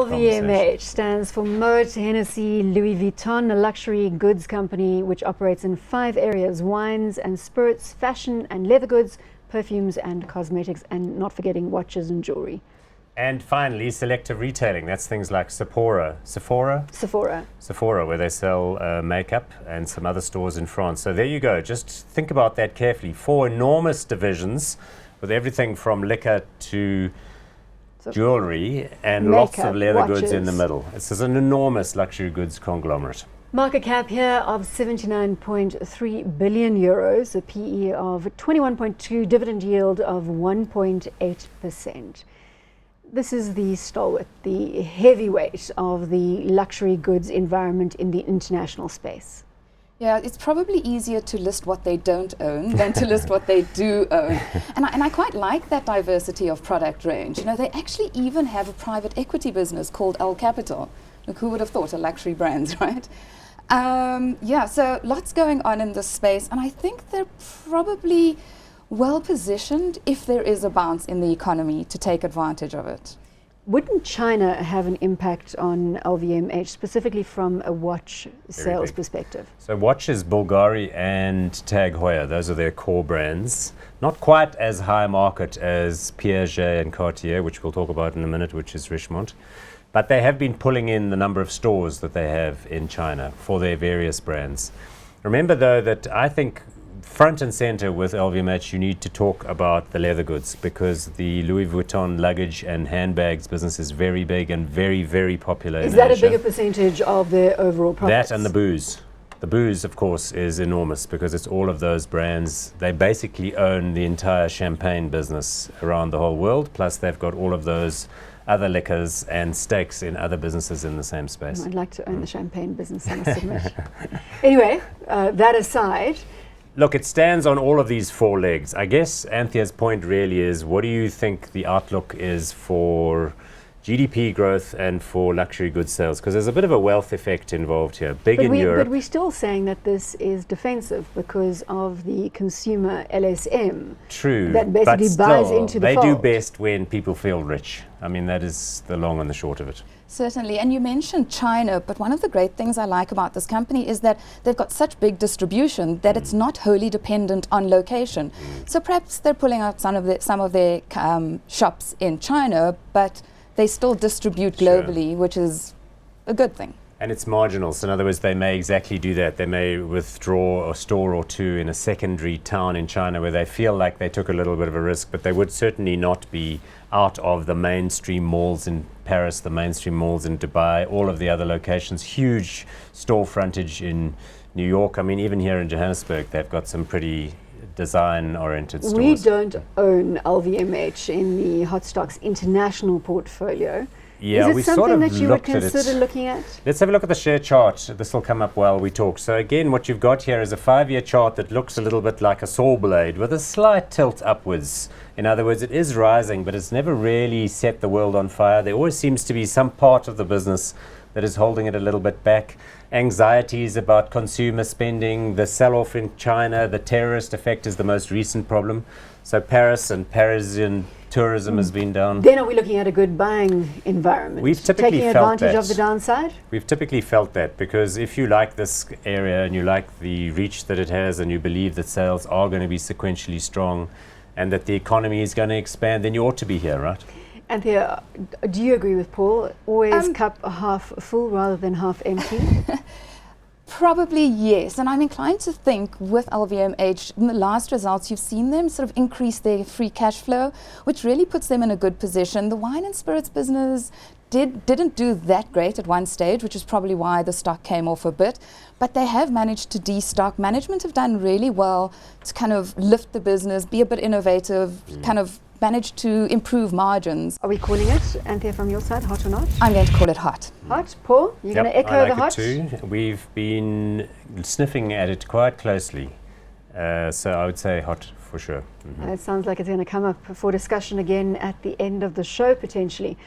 LVMH stands for Moet Hennessy Louis Vuitton, a luxury goods company which operates in 5 areas: wines and spirits, fashion and leather goods, perfumes and cosmetics, and not forgetting watches and jewellery. And finally, Selective Retailing. That's things like Sephora, where they sell makeup, and some other stores in France. So there you go. Just think about that carefully. 4 enormous divisions with everything from liquor to jewellery and makeup, lots of leather goods in the watches. middle. This is an enormous luxury goods conglomerate. Market cap here of 79.3 billion euros, a PE of 21.2, dividend yield of 1.8%. This is the stalwart, the heavyweight of the luxury goods environment in the international space. Yeah, it's probably easier to list what they don't own than to list what they do own. And I quite like that diversity of product range. You know, they actually even have a private equity business called L Capital. Look, who would have thought, a luxury brands, right? Yeah, so lots going on in this space, and I think they're probably well positioned if there is a bounce in the economy to take advantage of it. Wouldn't China have an impact on LVMH, specifically from a watch sales perspective? So watches, Bulgari and Tag Heuer, those are their core brands. Not quite as high market as Piaget and Cartier, which we'll talk about in a minute, which is Richemont. But they have been pulling in the number of stores that they have in China for their various brands. Remember, though, that I think front and center with LVMH, you need to talk about the leather goods, because the Louis Vuitton luggage and handbags business is very big and very, very popular. Is that a bigger percentage of their overall profits? That and the booze. The booze, of course, is enormous because it's all of those brands. They basically own the entire champagne business around the whole world, plus they've got all of those other liquors and stakes in other businesses in the same space. I'd like to own the champagne business, I must admit. Anyway, that aside, look, it stands on all of these 4 legs. I guess Anthea's point really is, what do you think the outlook is for GDP growth and for luxury goods sales? Because there's a bit of a wealth effect involved here. Big in Europe. But we're still saying that this is defensive because of the consumer LSM. True. That basically buys into the they fold. do best when people feel rich. I mean, that is the long and the short of it. Certainly, and you mentioned China, but one of the great things I like about this company is that they've got such big distribution that it's not wholly dependent on location. So perhaps they're pulling out some of their shops in China, but they still distribute globally, which is a good thing. And it's marginal. So in other words, they may exactly do that. They may withdraw a store or 2 in a secondary town in China where they feel like they took a little bit of a risk, but they would certainly not be out of the mainstream malls in Paris, the mainstream malls in Dubai, all of the other locations. Huge store frontage in New York. I mean, even here in Johannesburg, they've got some pretty design-oriented stores. We don't own LVMH in the Hot Stocks International portfolio. Yeah, is we it something sort of that you would looked at consider it. looking at? Let's have a look at the share chart. This will come up while we talk. So again, what you've got here is a 5-year chart that looks a little bit like a saw blade with a slight tilt upwards. In other words, it is rising, but it's never really set the world on fire. There always seems to be some part of the business that is holding it a little bit back. Anxieties about consumer spending, the sell-off in China, the terrorist effect is the most recent problem. So Paris and Parisian tourism has been down. Then are we looking at a good buying environment? We've typically taking felt advantage that. of the downside? We've typically felt that, because if you like this area and you like the reach that it has and you believe that sales are going to be sequentially strong and that the economy is going to expand, then you ought to be here, right? Anthea, do you agree with Paul? Always cup half full rather than half empty? Probably yes, and I'm inclined to think with LVMH, in the last results, you've seen them sort of increase their free cash flow, which really puts them in a good position. The wine and spirits business didn't do that great at one stage, which is probably why the stock came off a bit, but they have managed to destock. Management have done really well to kind of lift the business, be a bit innovative, kind of managed to improve margins. Are we calling it, Anthea, from your side, hot or not? I'm going to call it hot. Hot? Paul, you're going to echo the hot? I like it too. We've been sniffing at it quite closely. So I would say hot for sure. It sounds like it's going to come up for discussion again at the end of the show, potentially.